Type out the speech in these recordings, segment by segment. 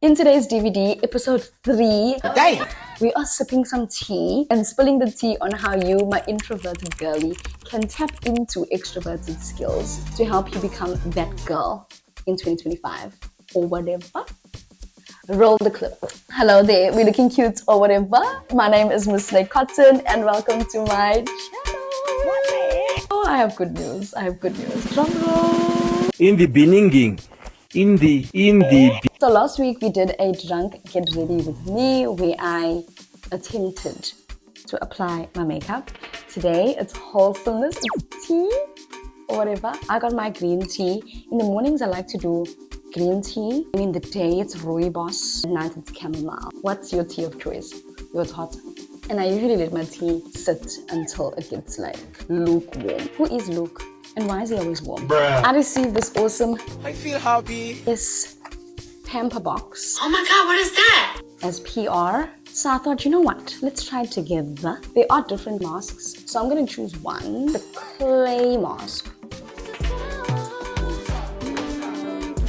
In today's DVD, episode 3, Damn. we are sipping some tea and spilling the tea on how you, my introverted girlie, can tap into extroverted skills to help you become that girl in 2025 or whatever. Roll the clip. Hello there, we're looking cute or whatever. My name is Miss Snake Cotton and welcome to my channel. Oh, I have good news. Drum roll. In the beginning. So last week we did a drunk get ready with me where I attempted to apply my makeup. Today it's wholesomeness, it's tea or whatever. I got my green tea. In the mornings I like to do green tea. And in the day it's rooibos, at night it's chamomile. What's your tea of choice? Yours hot. And I usually let my tea sit until it gets like lukewarm. Who is Luke? And why is he always warm? Bruh. I received this awesome I feel happy. Esse pamper box Oh my god, what is that? as PR. So I thought, you know what? Let's try it together. There are different masks. So I'm going to choose one, the clay mask.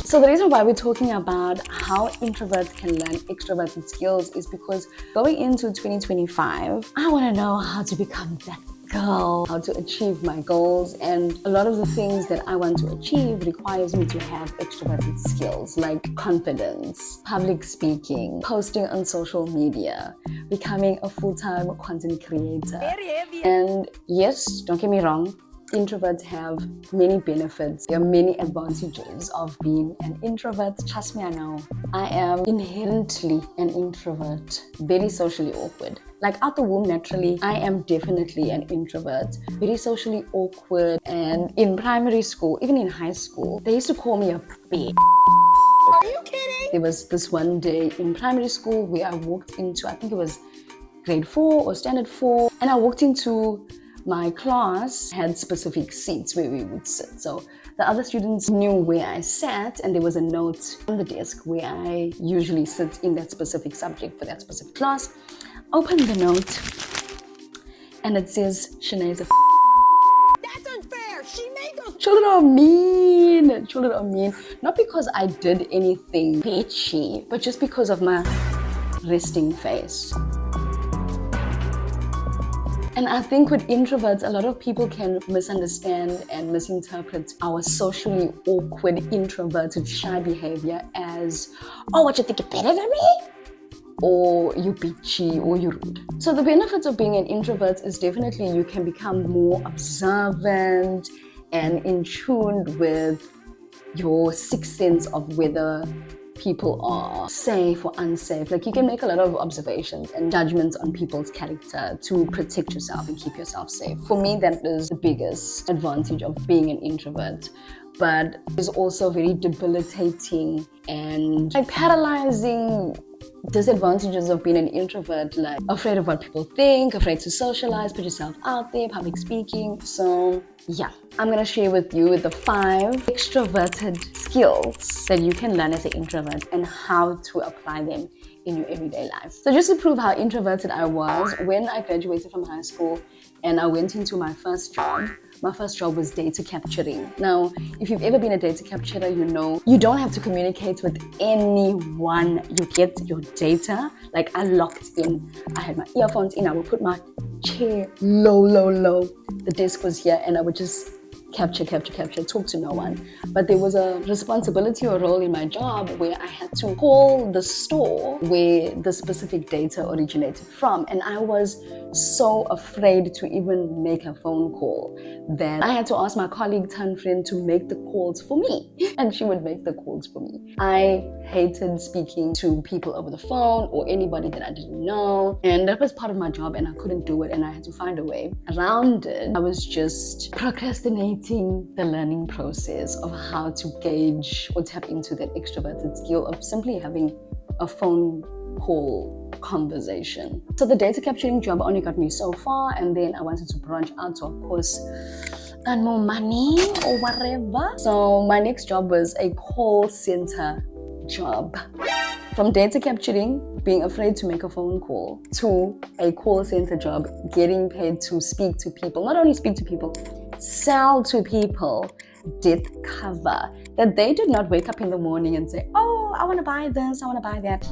So the reason why we're talking about how introverts can learn extroverted skills is because going into 2025, I want to know how to become that girl, how to achieve my goals, and a lot of the things that I want to achieve requires me to have extroverted skills like confidence, public speaking, posting on social media, becoming a full-time content creator. And yes, don't get me wrong, introverts have many benefits. There are many advantages of being an introvert. Trust me, I know. I am inherently an introvert, very socially awkward. Like out the womb, naturally, I am definitely an introvert, very socially awkward. And in primary school, even in high school, they used to call me a bitch. Are you kidding? There was this one day in primary school where I walked into, I think it was grade 4 or standard 4, and I walked into my class had specific seats where we would sit. So the other students knew where I sat, and there was a note on the desk where I usually sit in that specific subject for that specific class. Open the note, and it says, Shanae's a That's unfair. She made those. Children are mean. Children are mean. Not because I did anything bitchy, but just because of my resting face. And I think with introverts, a lot of people can misunderstand and misinterpret our socially awkward, introverted, shy behavior as, oh, what, you think you're better than me? Or you bitchy, or you rude. So the benefits of being an introvert is definitely you can become more observant and in tune with your sixth sense of whether people are safe or unsafe. Like you can make a lot of observations and judgments on people's character to protect yourself and keep yourself safe. For me, that is the biggest advantage of being an introvert. But it's also very debilitating and like paralyzing disadvantages of being an introvert, like afraid of what people think, afraid to socialize, put yourself out there, public speaking. So yeah, I'm gonna share with you the 5 extroverted skills that you can learn as an introvert and how to apply them in your everyday life. So just to prove how introverted I was, when I graduated from high school and I went into my first job was data capturing. Now, if you've ever been a data capturer, you know you don't have to communicate with anyone. You get your data. Like I locked in. I had my earphones in. I would put my chair low. The desk was here and I would just capture, talk to no one. But there was a responsibility or role in my job where I had to call the store where the specific data originated from. And I was so afraid to even make a phone call that I had to ask my colleague turned friend to make the calls for me. And she would make the calls for me. I hated speaking to people over the phone or anybody that I didn't know. And that was part of my job and I couldn't do it and I had to find a way around it. I was just procrastinating the learning process of how to gauge or tap into that extroverted skill of simply having a phone call conversation. So the data capturing job only got me so far, and then I wanted to branch out to, of course, earn more money or whatever. So my next job was a call center job. From data capturing, being afraid to make a phone call, to a call center job, getting paid to speak to people, not only speak to people, sell to people, depth cover, that they did not wake up in the morning and say, oh, I want to buy this, I want to buy that.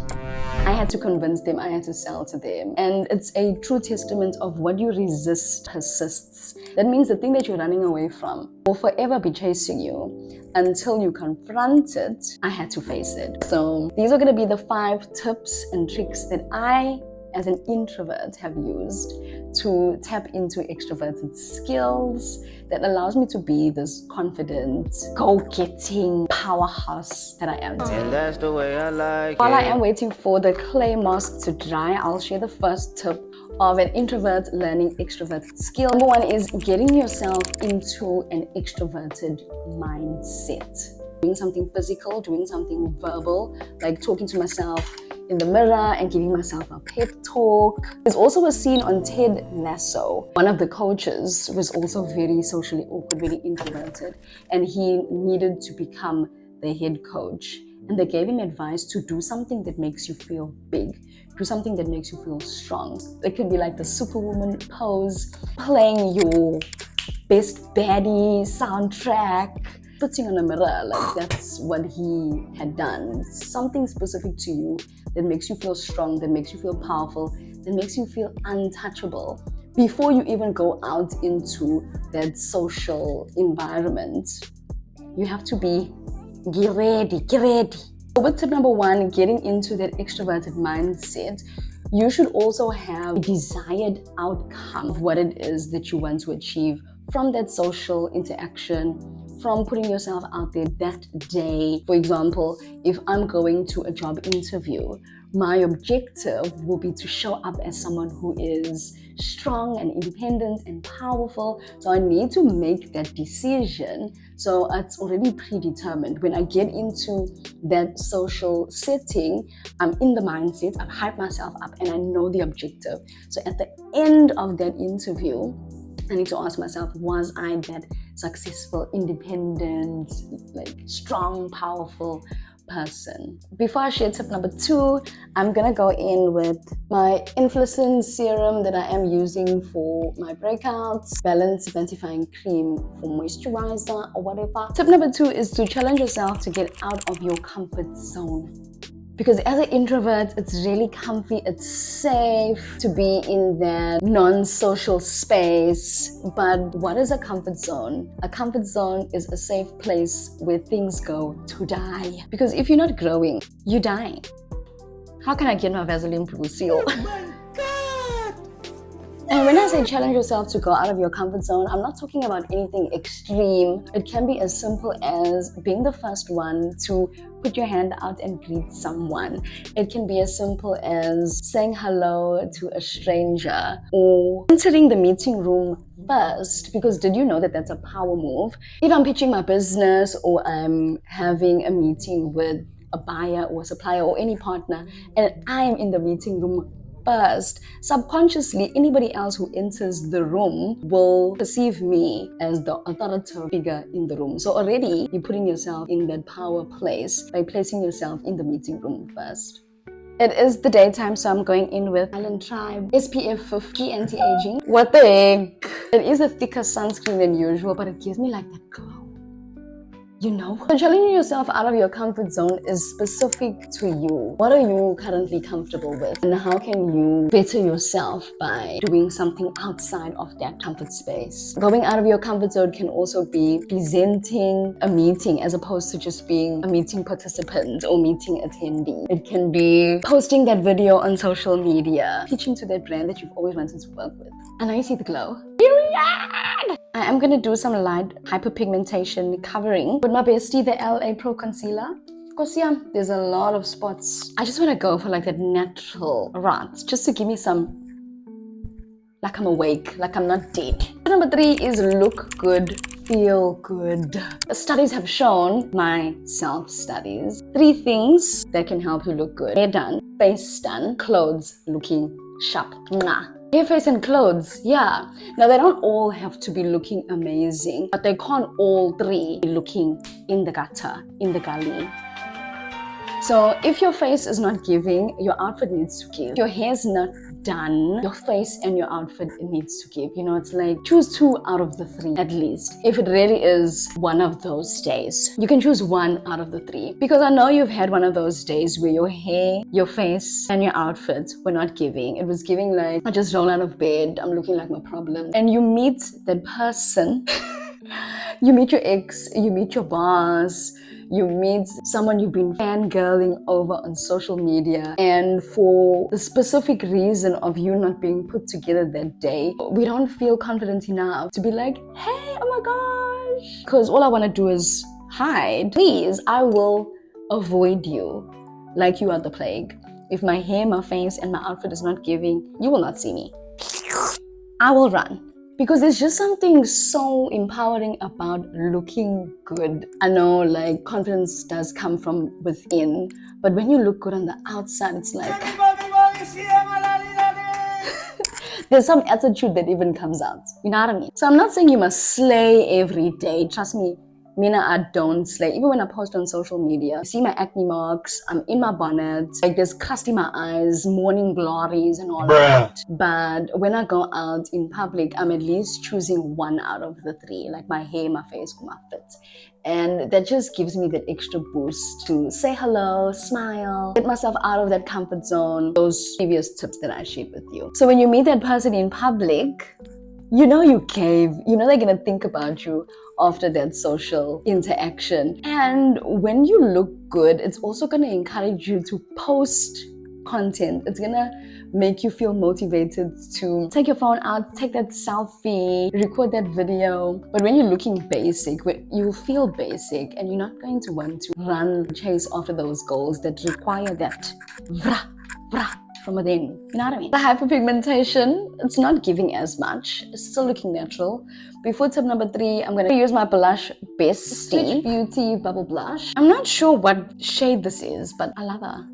I had to convince them, I had to sell to them. And it's a true testament of what you resist persists. That means the thing that you're running away from will forever be chasing you until you confront it. I had to face it. So these are going to be the 5 tips and tricks that I, as an introvert, have used to tap into extroverted skills that allows me to be this confident, go-getting powerhouse that I am today. And that's the way I like While I it. am waiting for the clay mask to dry, I'll share the first tip of an introvert learning extroverted skill. Number 1 is getting yourself into an extroverted mindset. Doing something physical, doing something verbal, like talking to myself in the mirror and giving myself a pep talk. There's also a scene on Ted Lasso. One of the coaches was also very socially awkward, very introverted, and he needed to become the head coach. And they gave him advice to do something that makes you feel big, do something that makes you feel strong. It could be like the Superwoman pose, playing your best baddie soundtrack, sitting on a mirror, like that's what he had done. Something specific to you that makes you feel strong, that makes you feel powerful, that makes you feel untouchable before you even go out into that social environment. You have to be get ready. So with tip number 1, getting into that extroverted mindset, you should also have a desired outcome of what it is that you want to achieve from that social interaction, from putting yourself out there that day. For example, if I'm going to a job interview, my objective will be to show up as someone who is strong and independent and powerful. So I need to make that decision. So it's already predetermined. When I get into that social setting, I'm in the mindset, I've hyped myself up and I know the objective. So at the end of that interview, I need to ask myself, was I that successful, independent, like strong, powerful person? Before I share tip number 2, I'm gonna go in with my Inflacin Serum that I am using for my breakouts, Balance Mattifying Cream for moisturizer or whatever. Tip number 2 is to challenge yourself to get out of your comfort zone. Because as an introvert, it's really comfy, it's safe to be in that non-social space. But what is a comfort zone? A comfort zone is a safe place where things go to die. Because if you're not growing, you die. How can I get my Vaseline blue seal? And when I say challenge yourself to go out of your comfort zone, I'm not talking about anything extreme. It can be as simple as being the first one to put your hand out and greet someone. It can be as simple as saying hello to a stranger or entering the meeting room first, because did you know that that's a power move? If I'm pitching my business or I'm having a meeting with a buyer or a supplier or any partner and I'm in the meeting room first, subconsciously anybody else who enters the room will perceive me as the authoritative figure in the room. So already you're putting yourself in that power place by placing yourself in the meeting room first. It is the daytime, so I'm going in with Tribe SPF 50 anti-aging. What the heck? It is a thicker sunscreen than usual, but it gives me like that glow. You know? So challenging yourself out of your comfort zone is specific to you. What are you currently comfortable with? And how can you better yourself by doing something outside of that comfort space? Going out of your comfort zone can also be presenting a meeting as opposed to just being a meeting participant or meeting attendee. It can be posting that video on social media, pitching to that brand that you've always wanted to work with. And now you see the glow. I am going to do some light hyperpigmentation covering with my bestie, the LA Pro Concealer. Because yeah, there's a lot of spots. I just want to go for like that natural rot, just to give me some, like I'm awake, like I'm not dead. Number 3 is look good, feel good. Studies have shown, my self-studies, 3 things that can help you look good. Hair done, face done, clothes looking sharp. Mwah. Hair, face and clothes, yeah. Now they don't all have to be looking amazing, but they can't all 3 be looking in the gutter, in the gully. So if your face is not giving, your outfit needs to give. Your hair's not done, your face and your outfit needs to give. You know, it's like choose 2 out of the 3 at least. If it really is one of those days, you can choose 1 out of the 3. Because I know you've had one of those days where your hair, your face, and your outfit were not giving. It was giving like, I just roll out of bed, I'm looking like my problem. And you meet that person, you meet your ex, you meet your boss, you meet someone you've been fangirling over on social media, and for the specific reason of you not being put together that day, we don't feel confident enough to be like, hey, oh my gosh. Because all I want to do is hide. Please, I will avoid you like you are the plague. If my hair, my face, and my outfit is not giving, you will not see me. I will run. Because there's just something so empowering about looking good. I know like confidence does come from within, but when you look good on the outside, it's like there's some attitude that even comes out. You know what I mean? So I'm not saying you must slay every day. Trust me, Mina, I don't slay. Even when I post on social media, you see my acne marks, I'm in my bonnet, like there's crust in my eyes, morning glories and all that. But when I go out in public, I'm at least choosing 1 out of the 3, like my hair, my face, my fit. And that just gives me that extra boost to say hello, smile, get myself out of that comfort zone, those previous tips that I shared with you. So when you meet that person in public, you know you gave, you know they're gonna think about you after that social interaction. And when you look good, it's also gonna encourage you to post content. It's gonna make you feel motivated to take your phone out, take that selfie, record that video. But when you're looking basic, you feel basic and you're not going to want to run, chase after those goals that require that from within. You know what I mean? The hyperpigmentation, it's not giving as much. It's still looking natural. Before tip number 3, I'm going to use my blush Bestie Swiitch Beauty Bubble Blush. I'm not sure what shade this is, but I love her.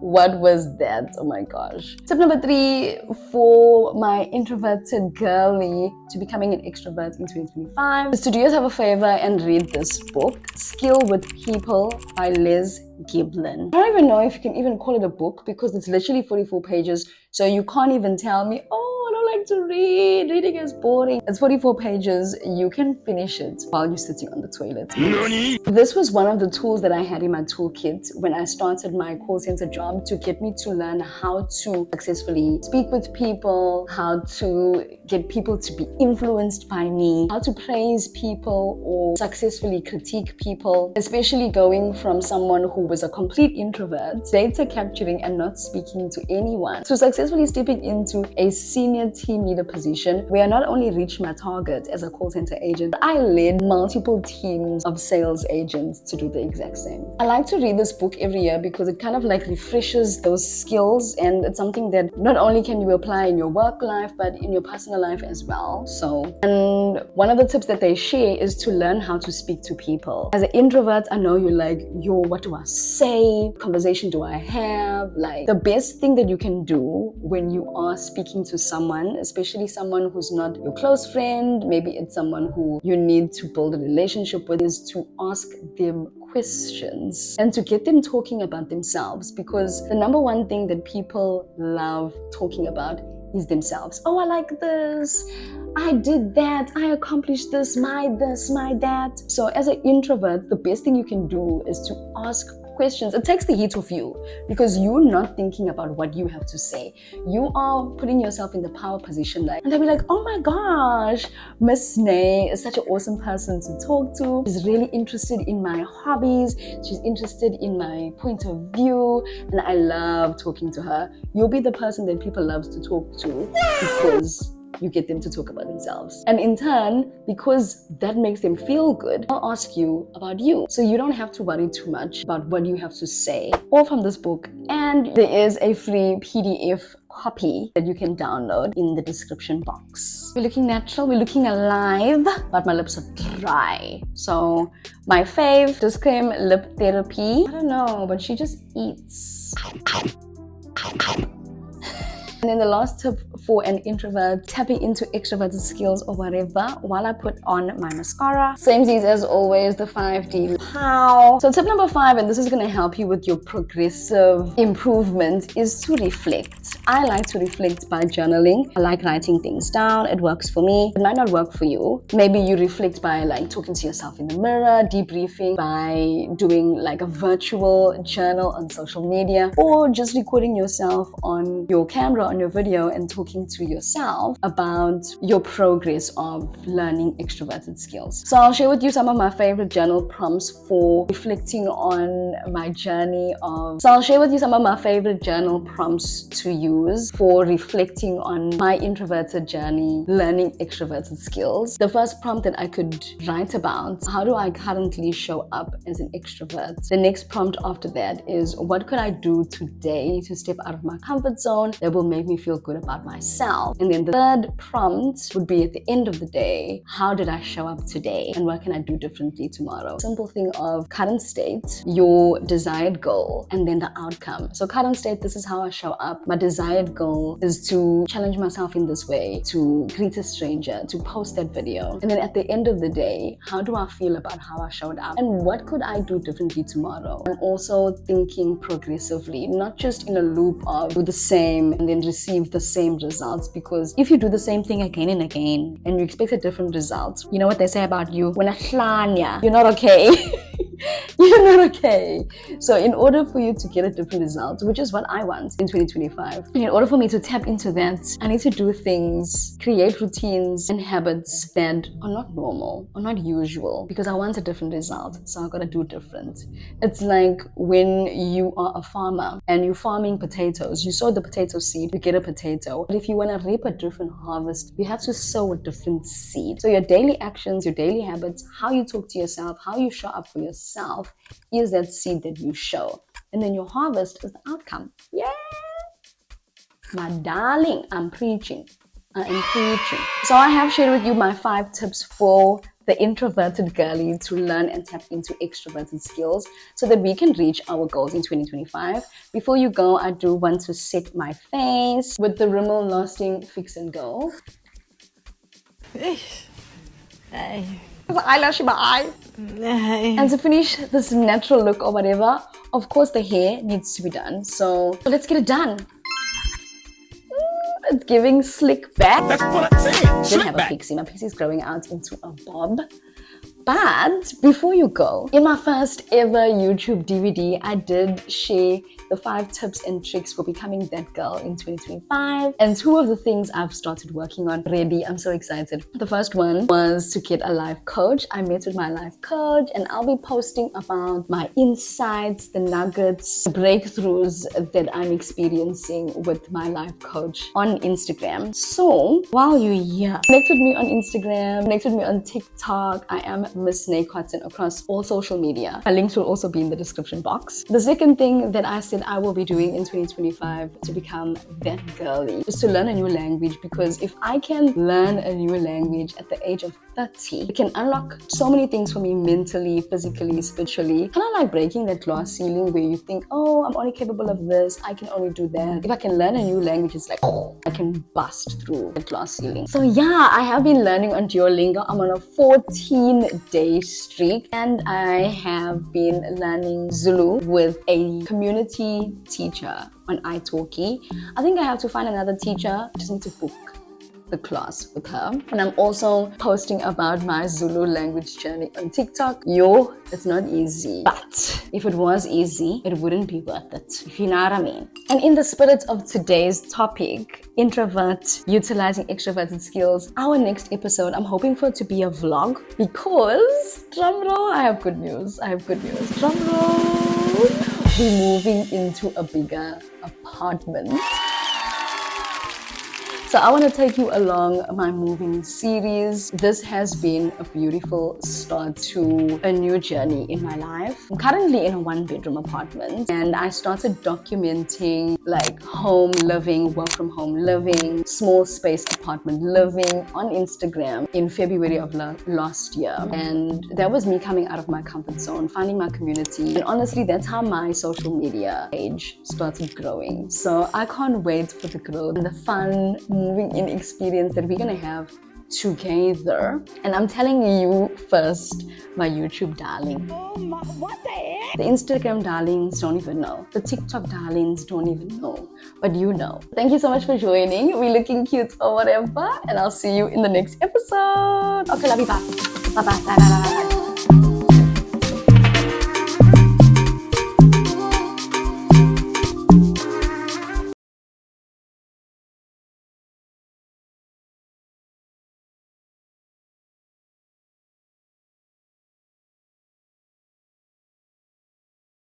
What was that? Oh my gosh. Tip number 3 for my introverted girly to becoming an extrovert in 2025 is to do yourself a favor and read this book, Skill with People by Les Giblin. I don't even know if you can even call it a book because it's literally 44 pages. So you can't even tell me, oh, I don't like to read. Reading is boring. It's 44 pages. You can finish it while you're sitting on the toilet. This was one of the tools that I had in my toolkit when I started my call center job to get me to learn how to successfully speak with people, how to get people to be influenced by me, how to praise people or successfully critique people, especially going from someone who was a complete introvert, data capturing and not speaking to anyone, to successfully stepping into a senior team leader position where I not only reached my target as a call center agent, I led multiple teams of sales agents to do the exact same. I like to read this book every year because it kind of like refreshes those skills, and it's something that not only can you apply in your work life but in your personal life as well. And one of the tips that they share is to learn how to speak to people. As an introvert, I know you're like, yo, what do I say? Conversation do I have? Like, the best thing that you can do when you are speaking to someone, especially someone who's not your close friend, maybe it's someone who you need to build a relationship with, is to ask them questions and to get them talking about themselves, because the number one thing that people love talking about is themselves. Oh, I like this, I did that, I accomplished this, my that. So as an introvert, the best thing you can do is to ask questions. It takes the heat off you because you're not thinking about what you have to say. You are putting yourself in the power position, and they'll be like, oh my gosh, Miss Nay is such an awesome person to talk to. She's really interested in my hobbies. She's interested in my point of view, and I love talking to her. You'll be the person that people love to talk to because you get them to talk about themselves. And in turn, because that makes them feel good, I'll ask you about you. So you don't have to worry too much about what you have to say, all from this book. And there is a free PDF copy that you can download in the description box. We're looking natural, we're looking alive, but my lips are dry. So my fave, Dis-Chem lip therapy. I don't know, but she just eats. And then the last tip for an introvert, tapping into extroverted skills or whatever while I put on my mascara. Samesies as always, the 5D pow. So tip number 5, and this is going to help you with your progressive improvement, is to reflect. I like to reflect by journaling. I like writing things down. It works for me. It might not work for you. Maybe you reflect by like talking to yourself in the mirror, debriefing by doing like a virtual journal on social media, or just recording yourself on your camera, on your video, and talking to yourself about your progress of learning extroverted skills. So I'll share with you some of my favorite journal prompts for reflecting on my journey of to use for reflecting on my introverted journey, learning extroverted skills. The first prompt that I could write about, how do I currently show up as an extrovert? The next prompt after that is, what could I do today to step out of my comfort zone that will make me feel good about myself? And then the third prompt would be, at the end of the day, how did I show up today and what can I do differently tomorrow? Simple thing of current state, your desired goal, and then the outcome. So current state, this is how I show up. My desired goal is to challenge myself in this way, to greet a stranger, to post that video. And then at the end of the day, how do I feel about how I showed up and what could I do differently tomorrow? I'm also thinking progressively, not just in a loop of do the same and then receive the same results, because if you do the same thing again and again and you expect a different result, you know what they say about you, when you're not okay. You're not okay. So in order for you to get a different result, which is what I want in 2025, in order for me to tap into that, I need to do things, create routines and habits that are not normal or not usual, because I want a different result. So I've got to do different. It's like when you are a farmer and you're farming potatoes, you sow the potato seed, you get a potato. But if you want to reap a different harvest, you have to sow a different seed. So your daily actions, your daily habits, how you talk to yourself, how you show up for yourself is that seed that you show. And then your harvest is the outcome. Yeah! My darling, I'm preaching. I am preaching. So I have shared with you my 5 tips for the introverted girlie to learn and tap into extroverted skills so that we can reach our goals in 2025. Before you go, I do want to set my face with the Rimmel Lasting Fix and Go. Eyelash in my eye. And to finish this natural look or whatever, of course the hair needs to be done. So let's get it done. It's giving slick back. That's what I said. Didn't have a pixie. My pixie is growing out into a bob. But before you go, in my first ever YouTube DVD, I did share the 5 tips and tricks for becoming that girl in 2025. And 2 of the things I've started working on already. I'm so excited. The first one was to get a life coach. I met with my life coach and I'll be posting about my insights, the nuggets, the breakthroughs that I'm experiencing with my life coach on Instagram. So while you're here, connect with me on Instagram, connect with me on TikTok. I am Miss Snake Cotton across all social media. My links will also be in the description box. The second thing that I said I will be doing in 2025 to become that girly is to learn a new language, because if I can learn a new language at the age of 30, it can unlock so many things for me mentally, physically, spiritually. Kind of like breaking that glass ceiling where you think, oh, I'm only capable of this, I can only do that. If I can learn a new language, it's like, oh, I can bust through the glass ceiling. So yeah, I have been learning on Duolingo. I'm on a 14-day streak and I have been learning Zulu with a community teacher on italki. I think I have to find another teacher. I just need to book the class with her. And I'm also posting about my Zulu language journey on TikTok. Yo, it's not easy. But if it was easy, it wouldn't be worth it, if you know what I mean. And in the spirit of today's topic, introvert utilizing extroverted skills, our next episode, I'm hoping for it to be a vlog, because, drumroll, I have good news. Drumroll. We're moving into a bigger apartment. So I want to take you along my moving series. This has been a beautiful start to a new journey in my life. I'm currently in a 1-bedroom apartment, and I started documenting like home living, work from home living, small space apartment living on Instagram in February of last year. And that was me coming out of my comfort zone, finding my community. And honestly, that's how my social media page started growing. So I can't wait for the growth and the fun moving in experience that we're gonna have together. And I'm telling you first, my YouTube darling. Oh my, what the heck? The Instagram darlings don't even know. The TikTok darlings don't even know. But you know. Thank you so much for joining. We're looking cute or whatever. And I'll see you in the next episode. Okay, love you. Bye. Bye-bye. Bye-bye.